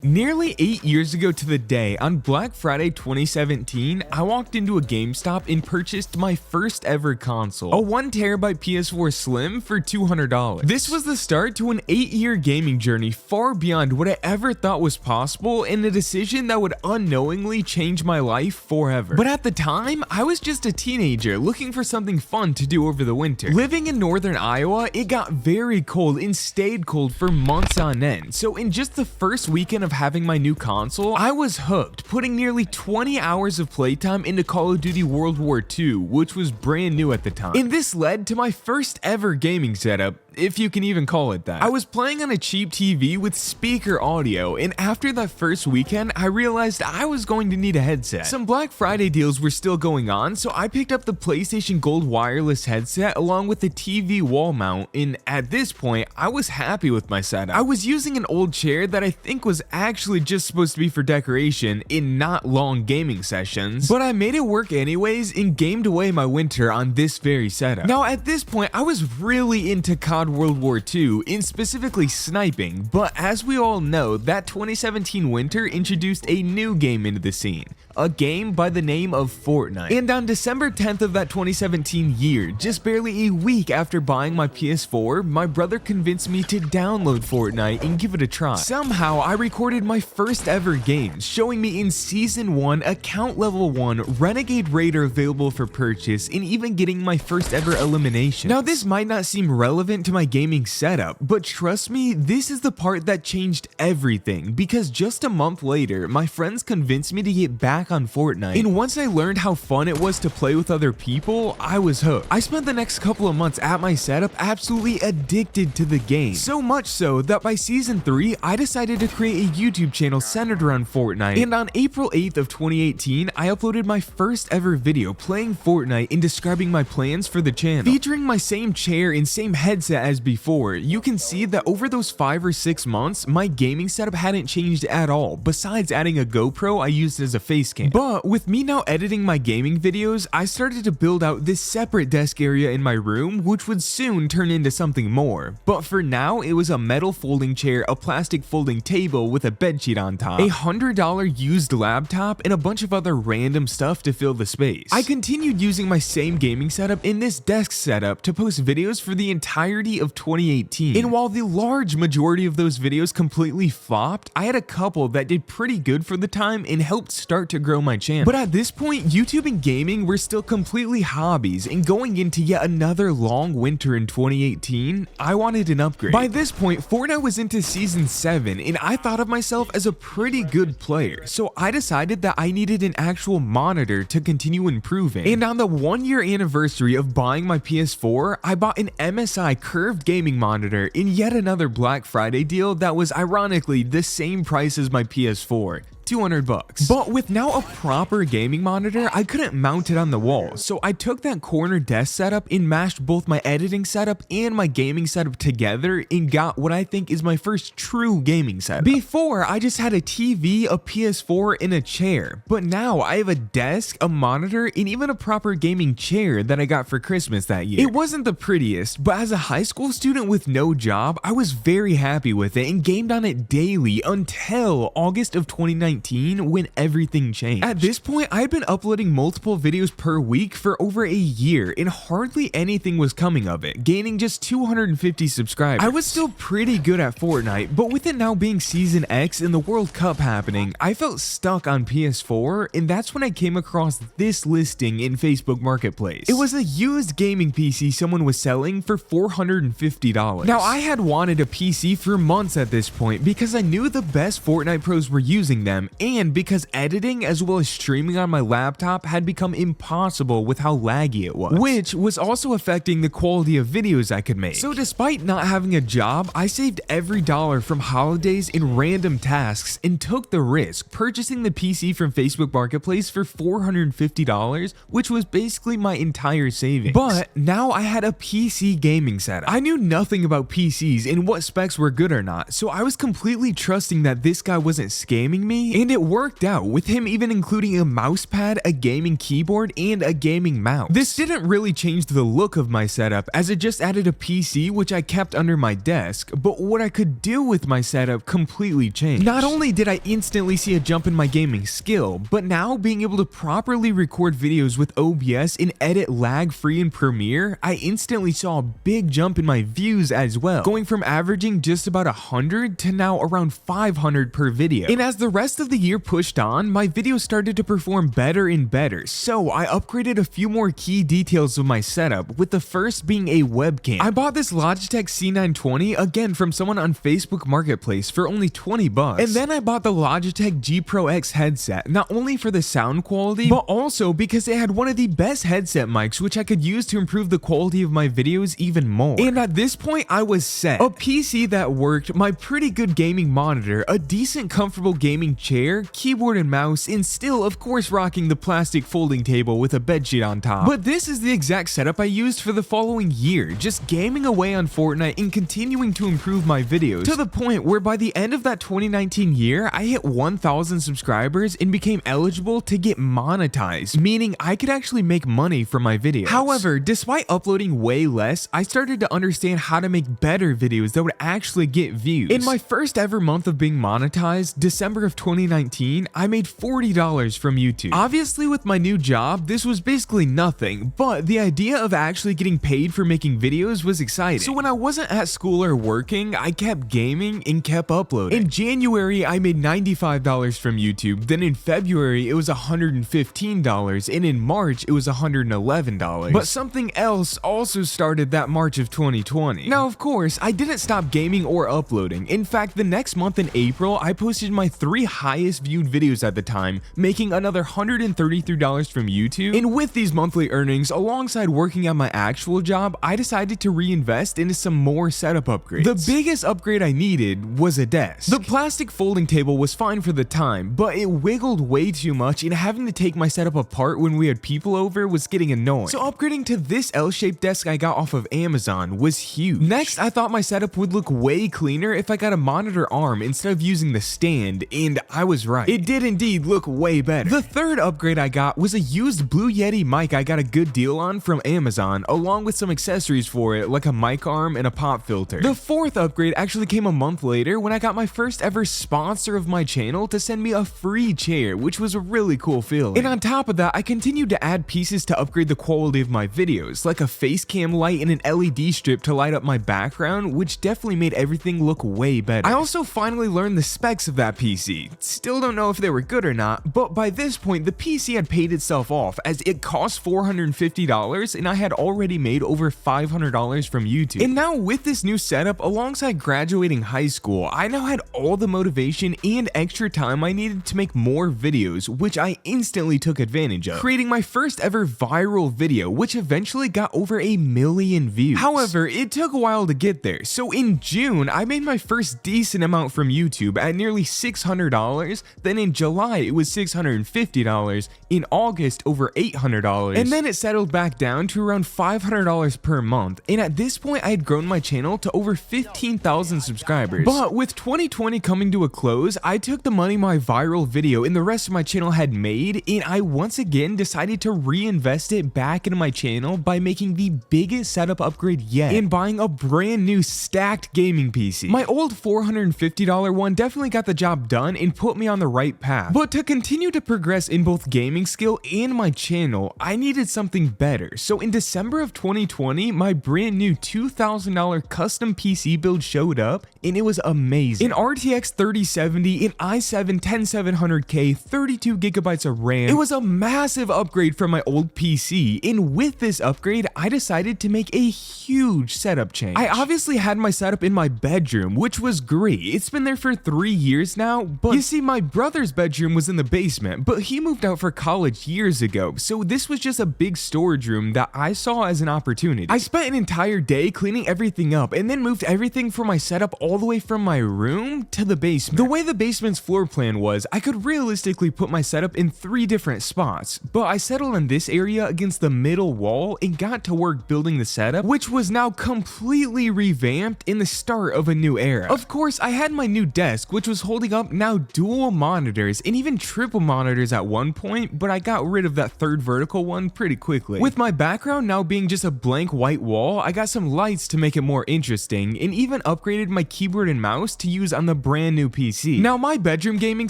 Nearly 8 years ago to the day, on Black Friday 2017, I walked into a GameStop and purchased my first ever console, a 1TB PS4 Slim for $200. This was the start to an 8-year gaming journey far beyond what I ever thought was possible, and a decision that would unknowingly change my life forever. But at the time, I was just a teenager looking for something fun to do over the winter. Living in northern Iowa, it got very cold and stayed cold for months on end, so in just the first weekend of having my new console, I was hooked, putting nearly 20 hours of playtime into Call of Duty World War II, which was brand new at the time. And this led to my first ever gaming setup, if you can even call it that. I was playing on a cheap TV with speaker audio, and after that first weekend, I realized I was going to need a headset. Some Black Friday deals were still going on, so I picked up the PlayStation Gold wireless headset along with the TV wall mount, and at this point, I was happy with my setup. I was using an old chair that I think was actually just supposed to be for decoration in not long gaming sessions, but I made it work anyways and gamed away my winter on this very setup. Now at this point, I was really into COD World War II, and specifically sniping, but as we all know, that 2017 winter introduced a new game into the scene, a game by the name of Fortnite. And on December 10th of that 2017 year, just barely a week after buying my PS4, my brother convinced me to download Fortnite and give it a try. Somehow, I recorded my first ever games, showing me in Season 1, Account Level 1, Renegade Raider available for purchase, and even getting my first ever elimination. Now this might not seem relevant to my gaming setup, but trust me, this is the part that changed everything, because just a month later, my friends convinced me to get back on Fortnite, and once I learned how fun it was to play with other people, I was hooked. I spent the next couple of months at my setup absolutely addicted to the game, so much so that by Season 3, I decided to create a YouTube channel centered around Fortnite, and on April 8th of 2018, I uploaded my first ever video playing Fortnite and describing my plans for the channel. Featuring my same chair and same headset as before, you can see that over those 5 or 6 months, my gaming setup hadn't changed at all, besides adding a GoPro I used as a face cam. But with me now editing my gaming videos, I started to build out this separate desk area in my room, which would soon turn into something more. But for now, it was a metal folding chair, a plastic folding table with a bedsheet on top, a $100 used laptop, and a bunch of other random stuff to fill the space. I continued using my same gaming setup in this desk setup to post videos for the entirety of 2018, and while the large majority of those videos completely flopped, I had a couple that did pretty good for the time and helped start to grow my channel. But at this point, YouTube and gaming were still completely hobbies, and going into yet another long winter in 2018, I wanted an upgrade. By this point, Fortnite was into Season 7, and I thought of myself as a pretty good player, so I decided that I needed an actual monitor to continue improving. And on the 1-year anniversary of buying my PS4, I bought an MSI curved gaming monitor in yet another Black Friday deal that was ironically the same price as my PS4. $200. But with now a proper gaming monitor, I couldn't mount it on the wall, so I took that corner desk setup and mashed both my editing setup and my gaming setup together and got what I think is my first true gaming setup. Before, I just had a TV, a PS4, and a chair, but now I have a desk, a monitor, and even a proper gaming chair that I got for Christmas that year. It wasn't the prettiest, but as a high school student with no job, I was very happy with it and gamed on it daily until August of 2019, when everything changed. At this point, I had been uploading multiple videos per week for over a year, and hardly anything was coming of it, gaining just 250 subscribers. I was still pretty good at Fortnite, but with it now being Season X and the World Cup happening, I felt stuck on PS4, and that's when I came across this listing in Facebook Marketplace. It was a used gaming PC someone was selling for $450. Now, I had wanted a PC for months at this point because I knew the best Fortnite pros were using them, and because editing as well as streaming on my laptop had become impossible with how laggy it was, which was also affecting the quality of videos I could make. So despite not having a job, I saved every dollar from holidays and random tasks and took the risk, purchasing the PC from Facebook Marketplace for $450, which was basically my entire savings. But now I had a PC gaming setup. I knew nothing about PCs and what specs were good or not, so I was completely trusting that this guy wasn't scamming me, And it worked out, with him even including a mouse pad, a gaming keyboard, and a gaming mouse. This didn't really change the look of my setup, as it just added a PC which I kept under my desk, but what I could do with my setup completely changed. Not only did I instantly see a jump in my gaming skill, but now being able to properly record videos with OBS and edit lag-free in Premiere, I instantly saw a big jump in my views as well, going from averaging just about 100 to now around 500 per video. And as the rest of the year pushed on, my videos started to perform better and better, so I upgraded a few more key details of my setup, with the first being a webcam. I bought this Logitech C920 again from someone on Facebook Marketplace for only 20 bucks. And then I bought the Logitech G Pro X headset, not only for the sound quality, but also because it had one of the best headset mics which I could use to improve the quality of my videos even more. And at this point I was set. A PC that worked, my pretty good gaming monitor, a decent comfortable gaming chair, keyboard and mouse, and still of course rocking the plastic folding table with a bedsheet on top. But this is the exact setup I used for the following year, just gaming away on Fortnite and continuing to improve my videos, to the point where by the end of that 2019 year, I hit 1,000 subscribers and became eligible to get monetized, meaning I could actually make money from my videos. However, despite uploading way less, I started to understand how to make better videos that would actually get views. In my first ever month of being monetized, December of 2019, I made $40 from YouTube. Obviously with my new job, this was basically nothing, but the idea of actually getting paid for making videos was exciting. So when I wasn't at school or working, I kept gaming and kept uploading. In January, I made $95 from YouTube, then in February, it was $115, and in March, it was $111. But something else also started that March of 2020. Now, of course, I didn't stop gaming or uploading. In fact, the next month in April, I posted my 3 highest viewed videos at the time, making another $133 from YouTube. And with these monthly earnings, alongside working at my actual job, I decided to reinvest into some more setup upgrades. The biggest upgrade I needed was a desk. The plastic folding table was fine for the time, but it wiggled way too much, and having to take my setup apart when we had people over was getting annoying. So upgrading to this L-shaped desk I got off of Amazon was huge. Next, I thought my setup would look way cleaner if I got a monitor arm instead of using the stand, and I was right. It did indeed look way better. The third upgrade I got was a used Blue Yeti mic I got a good deal on from Amazon, along with some accessories for it like a mic arm and a pop filter. The fourth upgrade actually came a month later when I got my first ever sponsor of my channel to send me a free chair, which was a really cool feeling. And on top of that, I continued to add pieces to upgrade the quality of my videos, like a face cam light and an LED strip to light up my background, which definitely made everything look way better. I also finally learned the specs of that PC. Still don't know if they were good or not, but by this point the PC had paid itself off, as it cost $450 and I had already made over $500 from YouTube. And now with this new setup, alongside graduating high school, I now had all the motivation and extra time I needed to make more videos, which I instantly took advantage of, creating my first ever viral video, which eventually got over 1 million views. However, it took a while to get there, so in June, I made my first decent amount from YouTube at nearly $600, then in July it was $650, in August over $800, and then it settled back down to around $500 per month, and at this point I had grown my channel to over 15,000 subscribers. But with 2020 coming to a close, I took the money my viral video and the rest of my channel had made, and I once again decided to reinvest it back into my channel by making the biggest setup upgrade yet and buying a brand new stacked gaming PC. My old $450 one definitely got the job done and put me on the right path, but to continue to progress in both gaming skill and my channel, I needed something better. So in December of 2020, my brand new $2,000 custom PC build showed up, and it was amazing. An RTX 3070, an i7 10700K, 32 gigabytes of RAM. It was a massive upgrade from my old PC, and with this upgrade, I decided to make a huge setup change. I obviously had my setup in my bedroom, which was great. It's been there for 3 years now, but you see, my brother's bedroom was in the basement, but he moved out for college years ago, so this was just a big storage room that I saw as an opportunity. I spent an entire day cleaning everything up and then moved everything for my setup all the way from my room to the basement. The way the basement's floor plan was, I could realistically put my setup in 3 different spots, but I settled on this area against the middle wall and got to work building the setup, which was now completely revamped in the start of a new era. Of course, I had my new desk, which was holding up now dual dual monitors and even triple monitors at one point, but I got rid of that third vertical one pretty quickly. With my background now being just a blank white wall, I got some lights to make it more interesting, and even upgraded my keyboard and mouse to use on the brand new PC. Now my bedroom gaming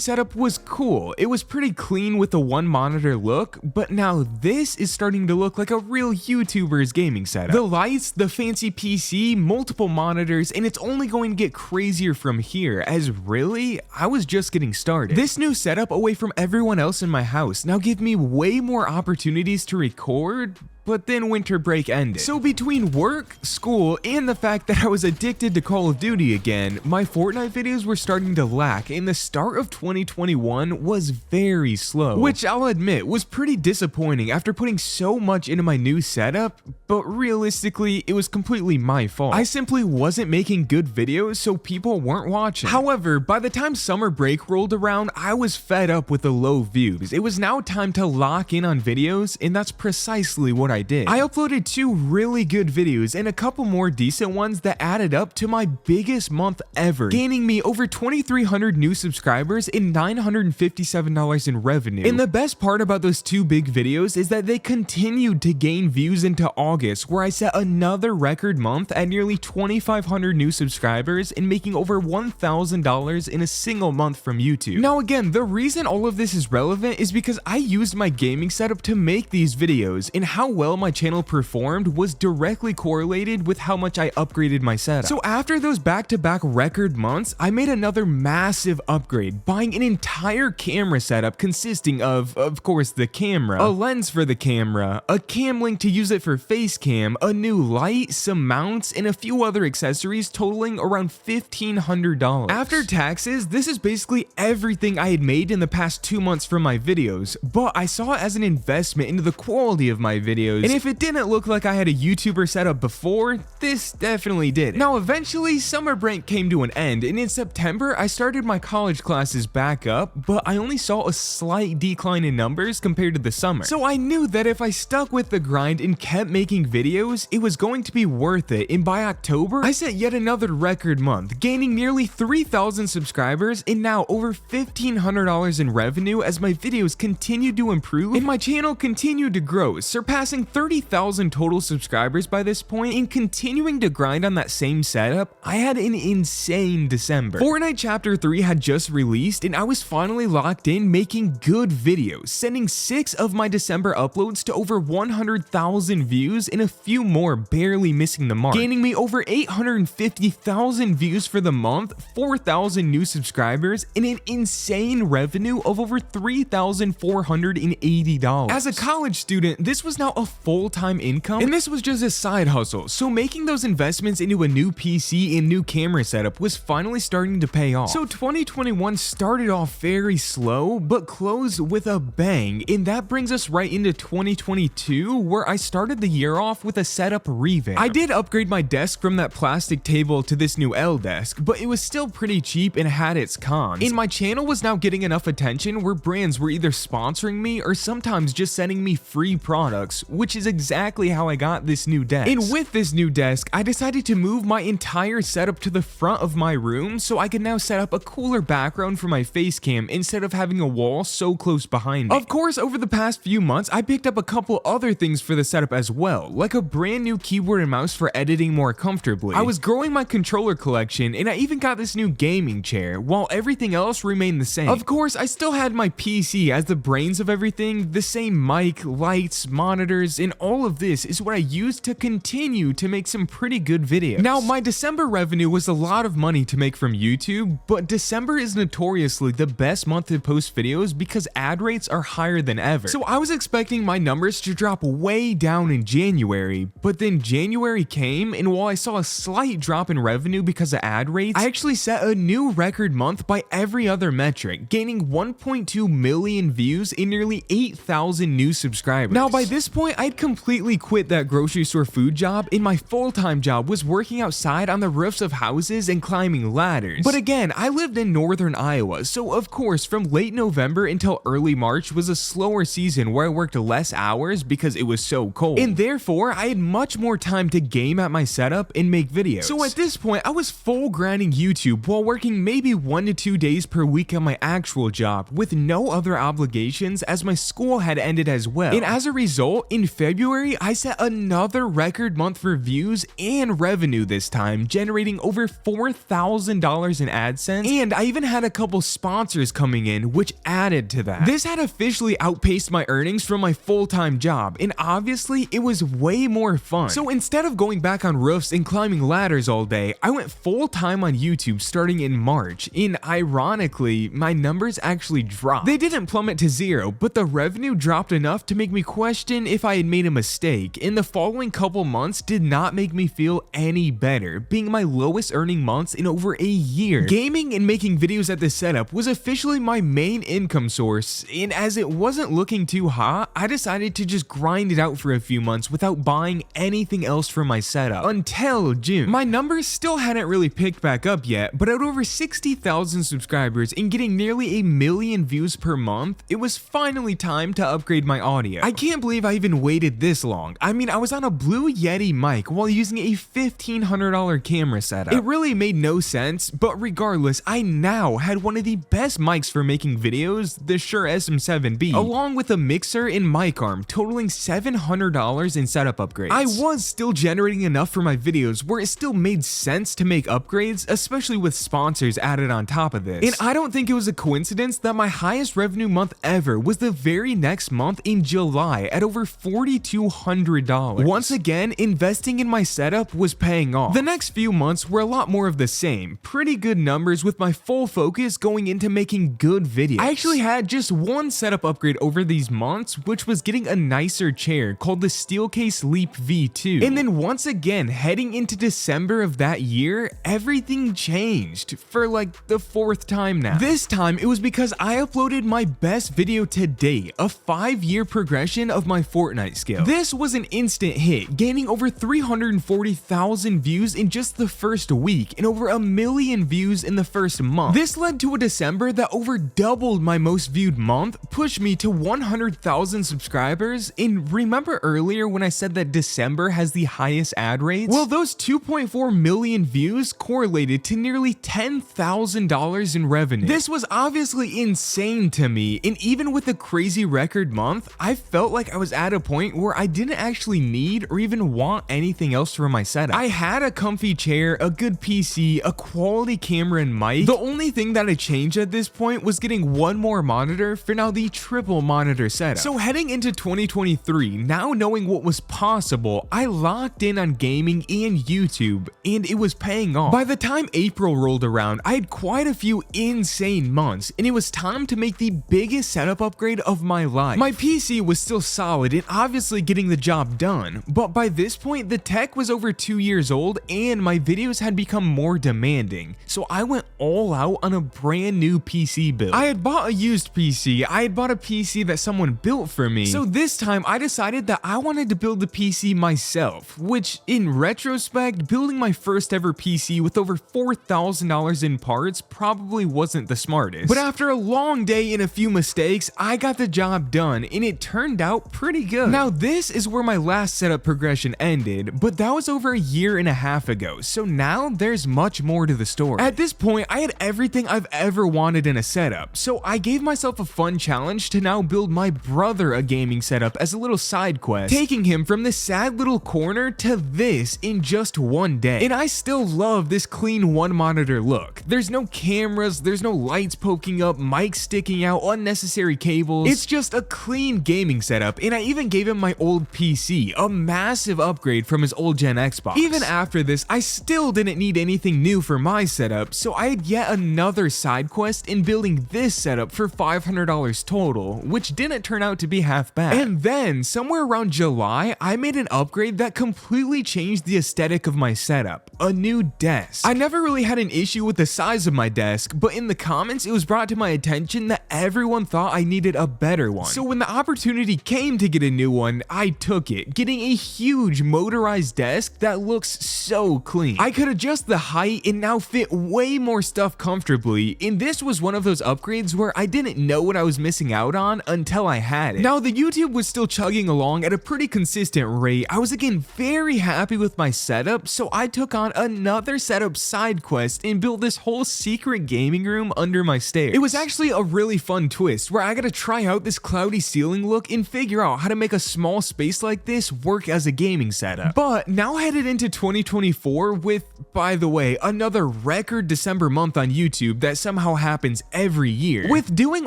setup was cool. It was pretty clean with the one monitor look, but now this is starting to look like a real YouTuber's gaming setup. The lights, the fancy PC, multiple monitors, and it's only going to get crazier from here, as really, I was just getting started. This new setup away from everyone else in my house now give me way more opportunities to record, but then winter break ended. So between work, school, and the fact that I was addicted to Call of Duty again, my Fortnite videos were starting to lack, and the start of 2021 was very slow, which I'll admit was pretty disappointing after putting so much into my new setup, but realistically, it was completely my fault. I simply wasn't making good videos, so people weren't watching. However, by the time summer break rolled around, I was fed up with the low views. It was now time to lock in on videos, and that's precisely what I did. I uploaded 2 really good videos and a couple more decent ones that added up to my biggest month ever, gaining me over 2,300 new subscribers and $957 in revenue. And the best part about those 2 big videos is that they continued to gain views into August, where I set another record month at nearly 2,500 new subscribers and making over $1,000 in a single month from YouTube. Now again, the reason all of this is relevant is because I used my gaming setup to make these videos, and how well my channel performed was directly correlated with how much I upgraded my setup. So after those back-to-back record months, I made another massive upgrade, buying an entire camera setup consisting of course, the camera, a lens for the camera, a cam link to use it for face cam, a new light, some mounts, and a few other accessories totaling around $1,500. After taxes, this is basically everything I had made in the past 2 months from my videos, but I saw it as an investment into the quality of my videos, and if it didn't look like I had a YouTuber setup before, this definitely did. Now eventually, summer break came to an end, and in September, I started my college classes back up, but I only saw a slight decline in numbers compared to the summer. So I knew that if I stuck with the grind and kept making videos, it was going to be worth it, and by October, I set yet another record month, gaining nearly 3,000 subscribers and now over $1,500 in revenue as my videos continued to improve and my channel continued to grow, surpassing 30,000 total subscribers by this point, and continuing to grind on that same setup. I had an insane December. Fortnite Chapter 3 had just released, and I was finally locked in making good videos, sending 6 of my December uploads to over 100,000 views and a few more barely missing the mark, gaining me over 850,000 views for the month, 4,000 new subscribers, and an insane revenue of over $3,480. As a college student, this was now a full-time income, and this was just a side hustle, so making those investments into a new PC and new camera setup was finally starting to pay off. So 2021 started off very slow, but closed with a bang, and that brings us right into 2022, where I started the year off with a setup revamp. I did upgrade my desk from that plastic table to this new L desk, but it was still pretty cheap and had its cons. And my channel was now getting enough attention where brands were either sponsoring me or sometimes just sending me free products, which is exactly how I got this new desk. And with this new desk, I decided to move my entire setup to the front of my room so I could now set up a cooler background for my face cam instead of having a wall so close behind me. Of course, over the past few months, I picked up a couple other things for the setup as well, like a brand new keyboard and mouse for editing more comfortably. I was growing my controller collection, and I even got this new gaming chair, while everything else remained the same. Of course, I still had my PC as the brains of everything, the same mic, lights, monitors, and all of this is what I used to continue to make some pretty good videos. Now, my December revenue was a lot of money to make from YouTube, but December is notoriously the best month to post videos because ad rates are higher than ever. So I was expecting my numbers to drop way down in January, but then January came, and while I saw a slight drop in revenue because of ad rates, I actually set a new record month by every other metric, gaining 1.2 million views and nearly 8,000 new subscribers. Now, by this point, I'd completely quit that grocery store food job, and my full-time job was working outside on the roofs of houses and climbing ladders. But again, I lived in northern Iowa, so of course from late November until early March was a slower season where I worked less hours because it was so cold, and therefore I had much more time to game at my setup and make videos. So at this point, I was full grinding YouTube while working maybe 1 to 2 days per week on my actual job with no other obligations, as my school had ended as well. And as a result, in February, I set another record month for views and revenue this time, generating over $4,000 in AdSense, and I even had a couple sponsors coming in, which added to that. This had officially outpaced my earnings from my full-time job, and obviously it was way more fun. So instead of going back on roofs and climbing ladders all day, I went full-time on YouTube starting in March, and ironically, my numbers actually dropped. They didn't plummet to zero, but the revenue dropped enough to make me question if I had made a mistake, and the following couple months did not make me feel any better, being my lowest earning months in over a year. Gaming and making videos at this setup was officially my main income source, and as it wasn't looking too hot, I decided to just grind it out for a few months without buying anything else for my setup until June. My numbers still hadn't really picked back up yet, but at over 60,000 subscribers and getting nearly 1 million views per month, it was finally time to upgrade my audio. I can't believe I even waited this long. I mean, I was on a Blue Yeti mic while using a $1,500 camera setup. It really made no sense, but regardless, I now had one of the best mics for making videos, the Shure SM7B, along with a mixer and mic arm, totaling $700 in setup upgrades. I was still generating enough for my videos where it still made sense to make upgrades, especially with sponsors added on top of this. And I don't think it was a coincidence that my highest revenue month ever was the very next month in July at over $4,200. Once again, investing in my setup was paying off. The next few months were a lot more of the same, pretty good numbers with my full focus going into making good videos. I actually had just one setup upgrade over these months, which was getting a nicer chair called the Steelcase Leap V2. And then once again, heading into December of that year, everything changed for like the 4th time now. This time it was because I uploaded my best video to date, a 5-year progression of my Fortnite skill. This was an instant hit, gaining over 340,000 views in just the first week and over 1 million views in the first month. This led to a December that over doubled my most viewed month, pushed me to 100,000 subscribers, and remember earlier when I said that December has the highest ad rates? Well, those 2.4 million views correlated to nearly $10,000 in revenue. This was obviously insane to me, and even with a crazy record month, I felt like I was at a point where I didn't actually need or even want anything else from my setup. I had a comfy chair, a good PC, a quality camera and mic. The only thing that I changed at this point was getting one more monitor for now the triple monitor setup. So heading into 2023, now knowing what was possible, I locked in on gaming and YouTube, and it was paying off. By the time April rolled around, I had quite a few insane months, and it was time to make the biggest setup upgrade of my life. My PC was still solid and obviously getting the job done, but by this point the tech was over 2 years old and my videos had become more demanding, so I went all out on a brand new PC build. I had bought a used PC, I had bought a PC that someone built for me, so this time I decided that I wanted to build the PC myself, which in retrospect, building my first ever PC with over $4,000 in parts probably wasn't the smartest. But after a long day and a few mistakes, I got the job done and it turned out pretty good. Now this is where my last setup progression ended, but that was over 1.5 years ago, so now there's much more to the story. At this point, I had everything I've ever wanted in a setup, so I gave myself a fun challenge to now build my brother a gaming setup as a little side quest, taking him from this sad little corner to this in just one day. And I still love this clean one monitor look. There's no cameras, there's no lights poking up, mics sticking out, unnecessary cables. It's just a clean gaming setup, and I even gave him my old PC, a massive upgrade from his old gen Xbox. Even after this, I still didn't need anything new for my setup, so I did yet another side quest in building this setup for $500 total, which didn't turn out to be half bad. And then, somewhere around July, I made an upgrade that completely changed the aesthetic of my setup, a new desk. I never really had an issue with the size of my desk, but in the comments it was brought to my attention that everyone thought I needed a better one. So when the opportunity came to get a new one, I took it, getting a huge motorized desk that looks so clean. I could adjust the height and now fit way more stuff comfortably, and this was one of those upgrades where I didn't know what I was missing out on until I had it. Now the YouTube was still chugging along at a pretty consistent rate. I was again very happy with my setup, so I took on another setup side quest and built this whole secret gaming room under my stairs. It was actually a really fun twist where I got to try out this cloudy ceiling look and figure out how to make a small space like this work as a gaming setup. But now headed into 2024 with, by the way, another record December month on YouTube that somehow happens every year. With doing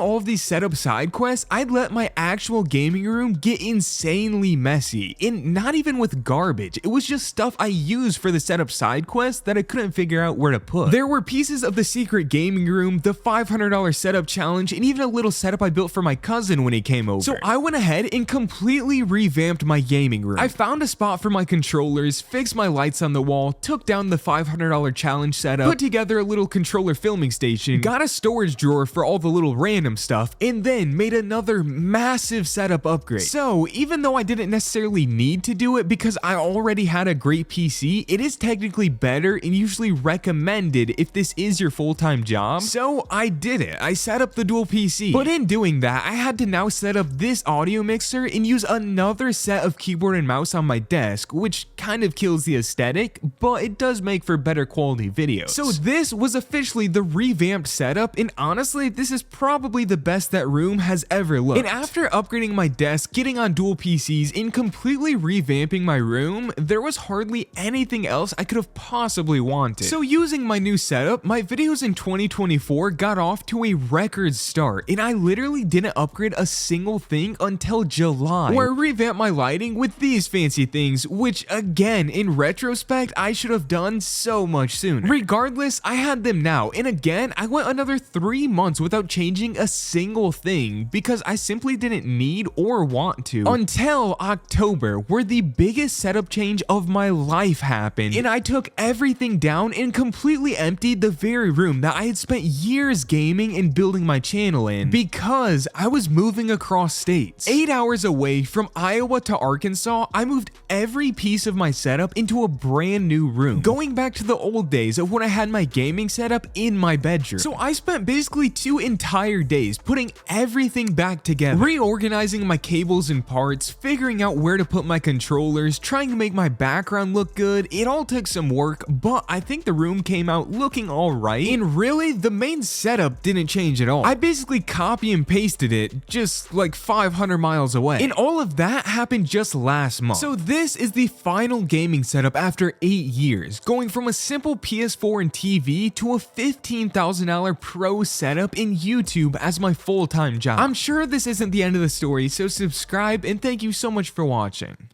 all of these setup side quests, I'd let my actual gaming room get insanely messy, and not even with garbage. It was just stuff I used for the setup side quest that I couldn't figure out where to put. There were pieces of the secret gaming room, the $500 setup challenge, and even a little setup I built for my cousin when he came over. So I went ahead and completely revamped my gaming room. I found a spot for my controllers, fixed my lights on the wall, took down the $500 challenge setup, put together a little controller filming station, got a storage drawer for all the little random stuff, and then made another massive setup upgrade. So even though I didn't necessarily need to do it because I already had a great PC, it is technically better and usually recommended if this is your full-time job. So I did it. I set up the dual PC. But in doing that, I had to now set up this audio mixer and use another set of keyboard and mouse on my desk, which kind of kills the aesthetic, but it does make for better quality videos. So this was officially the revamped setup, and honestly, this is probably the best that room has ever looked. And after upgrading my desk, getting on dual PCs, and completely revamping my room, there was hardly anything else I could have possibly wanted. So using my new setup, my videos in 2024 got off to a record start, and I literally didn't upgrade a single thing until July, where I revamped my lighting with these fancy things, which again, in retrospect, I should have done so much sooner. Regardless, I had them now, and again, I went another 3 months without changing a single thing because I simply didn't need or want to, until October, where the biggest setup change of my life happened, and I took everything down and completely emptied the very room that I had spent years gaming and building my channel in, because I was moving across states. 8 hours away from Iowa to Arkansas, I moved every piece of my setup into a brand new room, going back to the old days of when I had my gaming setup in my bedroom. So I spent basically 2 entire days putting everything back together, reorganizing my cables and parts, figuring out where to put my controllers, trying to make my background look good. It all took some work, but I think the room came out looking alright, and really, the main setup didn't change at all. I basically copy and pasted it just like 500 miles away, and all of that happened just last month. So this is the final gaming setup after 8 years, going from a simple PS4 and TV to a $15,000 pro setup in YouTube as my full-time job. I'm sure this isn't the end of the story, so subscribe, and thank you so much for watching.